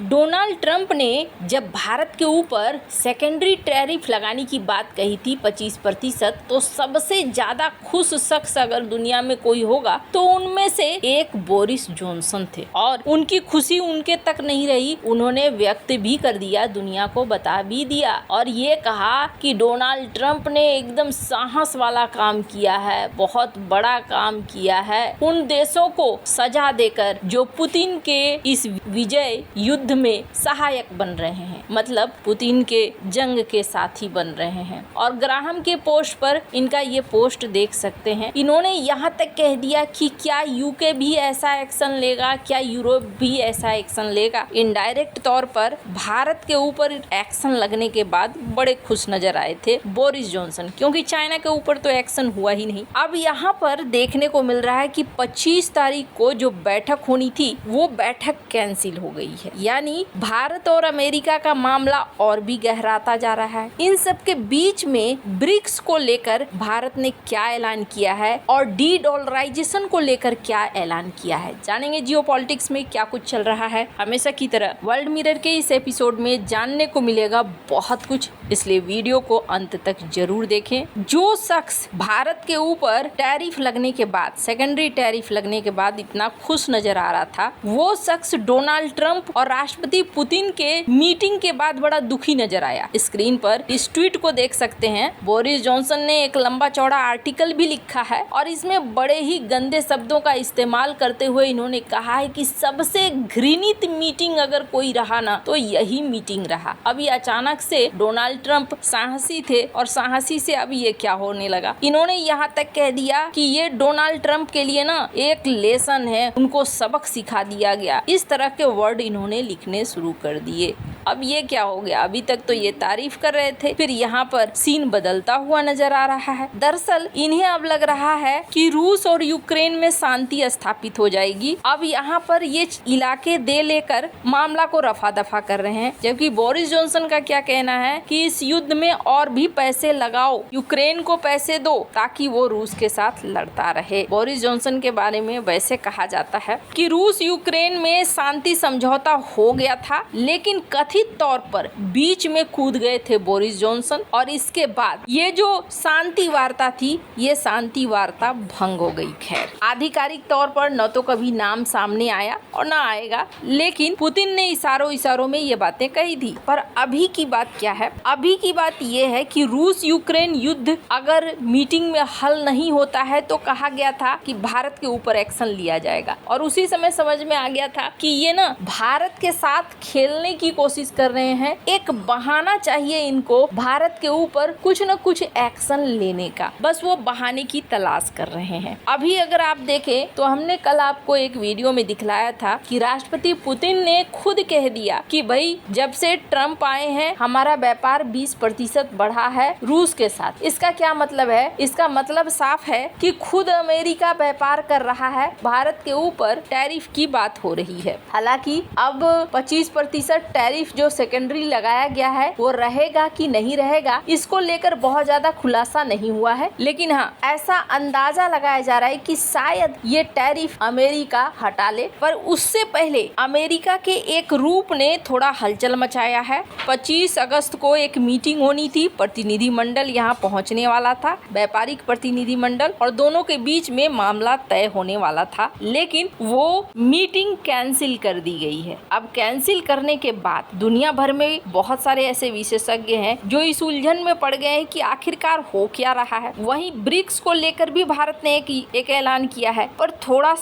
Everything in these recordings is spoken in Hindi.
डोनाल्ड ट्रंप ने जब भारत के ऊपर सेकेंडरी टैरिफ लगाने की बात कही थी 25%, तो सबसे ज्यादा खुश शख्स अगर दुनिया में कोई होगा तो उनमें से एक बोरिस जॉनसन थे। और उनकी खुशी उनके तक नहीं रही, उन्होंने व्यक्त भी कर दिया, दुनिया को बता भी दिया और ये कहा कि डोनाल्ड ट्रंप ने एकदम साहस वाला काम किया है, बहुत बड़ा काम किया है, उन देशों को सजा देकर जो पुतिन के इस विजय युद्ध में सहायक बन रहे हैं, मतलब पुतिन के जंग के साथी बन रहे हैं। और ग्राहम के पोस्ट पर इनका ये पोस्ट देख सकते हैं। इन्होंने यहाँ तक कह दिया कि क्या यूके भी ऐसा एक्शन लेगा, क्या यूरोप भी ऐसा एक्शन लेगा। इनडायरेक्ट तौर पर भारत के ऊपर एक्शन लगने के बाद बड़े खुश नजर आए थे बोरिस जॉनसन, क्योंकि चाइना के ऊपर तो एक्शन हुआ ही नहीं। अब यहाँ पर देखने को मिल रहा है कि 25 तारीख को जो बैठक होनी थी वो बैठक कैंसिल हो गई है, यानी भारत और अमेरिका का मामला और भी गहराता जा रहा है। इन सब के बीच में ब्रिक्स को लेकर भारत ने क्या ऐलान किया है और डी डॉलराइजेशन को लेकर क्या ऐलान किया है, जानेंगे जियोपॉलिटिक्स में क्या कुछ चल रहा है। हमेशा की तरह वर्ल्ड मिरर के इस एपिसोड में जानने को मिलेगा बहुत कुछ, इसलिए वीडियो को अंत तक जरूर देखें। जो शख्स भारत के ऊपर टैरिफ लगने के बाद, सेकेंडरी टैरिफ लगने के बाद इतना खुश नजर आ रहा था, वो शख्स डोनाल्ड ट्रंप और राष्ट्रपति पुतिन के मीटिंग के बाद बड़ा दुखी नजर आया। स्क्रीन पर इस ट्वीट को देख सकते हैं। बोरिस जॉनसन ने एक लंबा चौड़ा आर्टिकल भी लिखा है और इसमें बड़े ही गंदे शब्दों का इस्तेमाल करते हुए इन्होंने कहा है कि सबसे घृणित मीटिंग अगर कोई रहा ना तो यही मीटिंग रहा। अभी अचानक से डोनाल्ड ट्रंप साहसी थे और साहसी से अभी ये क्या होने लगा। इन्होंने यहाँ तक कह दिया कि ये डोनाल्ड ट्रंप के लिए ना एक लेसन है, उनको सबक सिखा दिया गया। इस तरह के वर्ड इन्होंने लिखने शुरू कर दिए। अब ये क्या हो गया, अभी तक तो ये तारीफ कर रहे थे, फिर यहाँ पर सीन बदलता हुआ नजर आ रहा है। दरअसल इन्हें अब लग रहा है कि रूस और यूक्रेन में शांति स्थापित हो जाएगी। अब यहाँ पर ये इलाके दे लेकर मामला को रफा दफा कर रहे हैं, जबकि बोरिस जॉनसन का क्या कहना है कि इस युद्ध में और भी पैसे लगाओ, यूक्रेन को पैसे दो ताकि वो रूस के साथ लड़ता रहे। बोरिस जॉनसन के बारे में वैसे कहा जाता है कि रूस यूक्रेन में शांति समझौता हो गया था, लेकिन कथित तौर पर बीच में कूद गए थे बोरिस जॉनसन और इसके बाद ये जो शांति वार्ता थी, ये शांति वार्ता भंग हो गई। खैर, आधिकारिक तौर पर न तो कभी नाम सामने आया और न आएगा, लेकिन पुतिन ने इशारों में ये बातें कही थी। पर अभी की बात क्या है, अभी की बात ये है कि रूस यूक्रेन युद्ध अगर मीटिंग में हल नहीं होता है तो कहा गया था कि भारत के ऊपर एक्शन लिया जाएगा और उसी समय समझ में आ गया था कि ये ना भारत के साथ खेलने की कोशिश कर रहे हैं, एक बहाना चाहिए इनको भारत के ऊपर कुछ न कुछ एक्शन लेने का, बस वो बहाने की तलाश कर रहे हैं। अभी अगर आप देखें तो हमने कल आपको एक वीडियो में दिखलाया था कि राष्ट्रपति पुतिन ने खुद कह दिया कि भाई जब से ट्रंप आए हैं हमारा व्यापार 20% बढ़ा है रूस के साथ। इसका क्या मतलब है? इसका मतलब साफ है कि खुद अमेरिका व्यापार कर रहा है, भारत के ऊपर टैरिफ की बात हो रही है। हालांकि अब 25% टैरिफ जो सेकेंडरी लगाया गया है वो रहेगा कि नहीं रहेगा, इसको लेकर बहुत ज्यादा खुलासा नहीं हुआ है, लेकिन हाँ ऐसा अंदाजा लगाया जा रहा है कि शायद ये टैरिफ अमेरिका हटा ले। पर उससे पहले अमेरिका के एक रूप ने थोड़ा हलचल मचाया है। 25 अगस्त को एक मीटिंग होनी थी, प्रतिनिधि मंडल यहाँ पहुँचने वाला था, व्यापारिक प्रतिनिधि मंडल, और दोनों के बीच में मामला तय होने वाला था, लेकिन वो मीटिंग कैंसिल कर दी गई है। अब कैंसिल करने के बाद दुनिया भर में बहुत सारे ऐसे विशेषज्ञ हैं जो इस उलझन में पड़ गए हैं कि आखिरकार हो क्या रहा है। वहीं ब्रिक्स को लेकर भी भारत ने एक ऐलान किया है, पर थोड़ा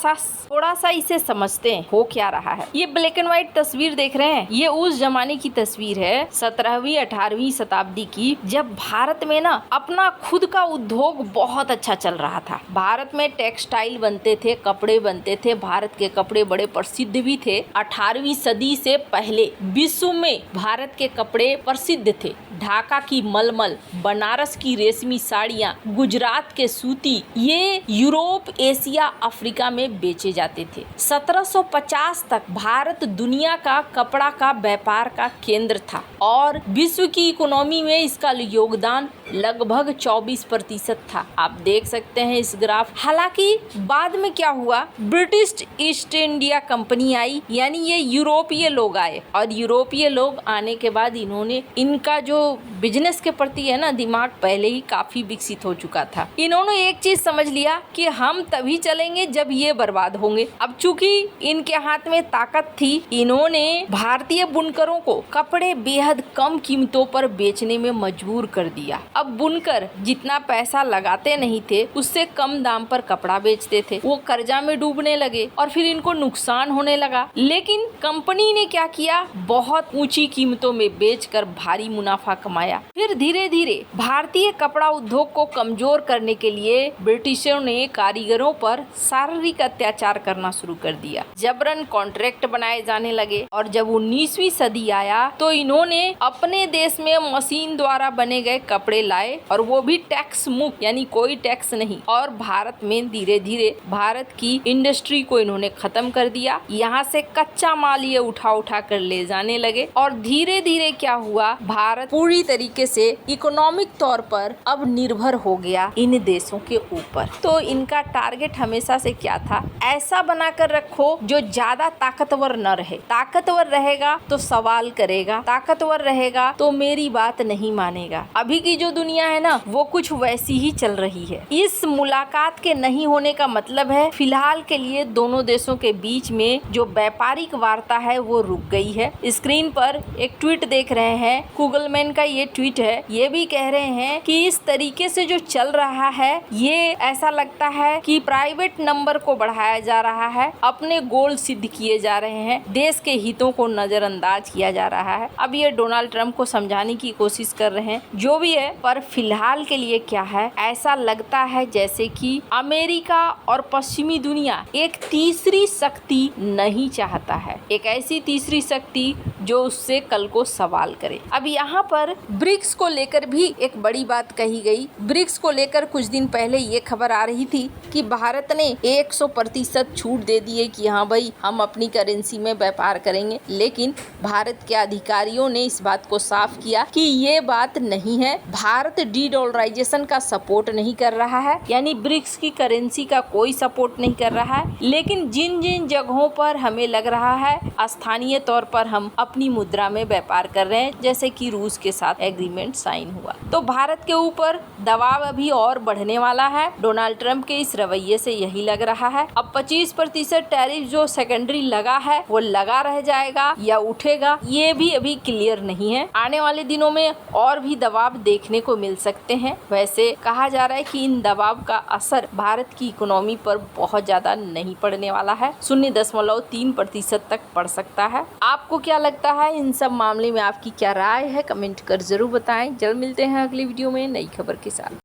सा इसे समझते हैं हो क्या रहा है। ये ब्लैक एंड व्हाइट तस्वीर देख रहे हैं, ये उस जमाने की तस्वीर है 17वीं 18वीं शताब्दी की, जब भारत में ना अपना खुद का उद्योग बहुत अच्छा चल रहा था। भारत में टेक्सटाइल बनते थे, कपड़े बनते थे, भारत के कपड़े बड़े प्रसिद्ध भी थे। 18वीं सदी से पहले विश्व में भारत के कपड़े प्रसिद्ध थे। ढाका की मलमल, बनारस की रेशमी साड़ियाँ, गुजरात के सूती, ये यूरोप, एशिया, अफ्रीका में बेचे जाते थे। 1750 तक भारत दुनिया का कपड़ा का व्यापार का केंद्र था और विश्व की इकोनॉमी में इसका योगदान लगभग 24% था। आप देख सकते हैं इस ग्राफ। हालांकि बाद में क्या हुआ, ब्रिटिश ईस्ट इंडिया कंपनी आई, यानी ये यूरोपीय लोग आए, और यूरोपीय लोग आने के बाद इन्होंने, इनका जो बिजनेस के प्रति है ना दिमाग पहले ही काफी विकसित हो चुका था। इन्होंने एक चीज समझ लिया कि हम तभी चलेंगे जब ये बर्बाद होंगे। अब चूंकि इनके हाथ में ताकत थी, इन्होंने भारतीय बुनकरों को कपड़े बेहद कम कीमतों पर बेचने में मजबूर कर दिया। अब बुनकर जितना पैसा लगाते नहीं थे उससे कम दाम पर कपड़ा बेचते थे। वो कर्जा में डूबने लगे और फिर इनको नुकसान होने लगा। लेकिन कंपनी ने क्या किया, बहुत ऊंची कीमतों में बेचकर भारी मुनाफा कमाया। फिर धीरे धीरे भारतीय कपड़ा उद्योग को कमजोर करने के लिए ब्रिटिशों ने कारीगरों पर शारीरिक अत्याचार करना शुरू कर दिया। जबरन कॉन्ट्रैक्ट बनाए जाने लगे, और जब 19वीं सदी आया तो इन्होंने अपने देश में मशीन द्वारा बने गए कपड़े लाए, और वो भी टैक्स मुक्त, यानी कोई टैक्स नहीं। और भारत में धीरे धीरे भारत की इंडस्ट्री को इन्होंने खत्म कर दिया। यहाँ से कच्चा माल ये उठा उठा कर ले जाने लगे, और धीरे धीरे क्या हुआ, भारत पूरी तरीके से इकोनॉमिक तौर पर अब निर्भर हो गया इन देशों के ऊपर। तो इनका टारगेट हमेशा से क्या था, ऐसा बनाकर रखो जो ज्यादा ताकतवर न रहे। ताकतवर रहेगा तो सवाल करेगा, ताकतवर रहेगा तो मेरी बात नहीं मानेगा। अभी की जो दुनिया है ना, वो कुछ वैसी ही चल रही है। इस मुलाकात के नहीं होने का मतलब है फिलहाल के लिए दोनों देशों के बीच में जो व्यापारिक वार्ता है वो रुक गई है। स्क्रीन पर एक ट्वीट देख रहे हैं, कुगलमैन का ये ट्वीट है। ये भी कह रहे हैं कि इस तरीके से जो चल रहा है, ये ऐसा लगता है कि प्राइवेट नंबर को बढ़ाया जा रहा है, अपने गोल सिद्ध किए जा रहे हैं, देश के हितों को नजरअंदाज किया जा रहा है। अब ये डोनाल्ड ट्रंप को समझाने की कोशिश कर रहे हैं, जो भी है। पर फिलहाल के लिए क्या है, ऐसा लगता है जैसे कि अमेरिका और पश्चिमी दुनिया एक तीसरी शक्ति नहीं चाहता है, एक ऐसी तीसरी शक्ति जो उससे कल को सवाल करे। अब यहाँ पर ब्रिक्स को लेकर भी एक बड़ी बात कही गई। ब्रिक्स को लेकर कुछ दिन पहले ये खबर आ रही थी कि भारत ने 100% छूट दे दी है कि हाँ भाई हम अपनी करेंसी में व्यापार करेंगे। लेकिन भारत के अधिकारियों ने इस बात को साफ किया कि ये बात नहीं है। भारत डी-डॉलराइजेशन का सपोर्ट नहीं कर रहा है, यानी ब्रिक्स की करेंसी का कोई सपोर्ट नहीं कर रहा है। लेकिन जिन जिन जगहों पर हमें लग रहा है स्थानीय तौर पर हम अपनी मुद्रा में व्यापार कर रहे हैं, जैसे कि रूस के साथ एग्रीमेंट साइन हुआ, तो भारत के ऊपर दबाव अभी और बढ़ने वाला है। डोनाल्ड ट्रंप के इस रवैये से यही लग रहा है। अब 25% टैरिफ जो सेकेंडरी लगा है वो लगा रह जाएगा या उठेगा, ये भी अभी क्लियर नहीं है। आने वाले दिनों में और भी दबाव देखने को मिल सकते हैं। वैसे कहा जा रहा है कि इन दबाव का असर भारत की इकोनॉमी पर बहुत ज्यादा नहीं पड़ने वाला है, 0.3% तक पड़ सकता है। आपको क्या लगता है, इन सब मामले में आपकी क्या राय है, कमेंट कर जरूर बताएं। जल्द मिलते हैं अगली वीडियो में नई खबर के साथ।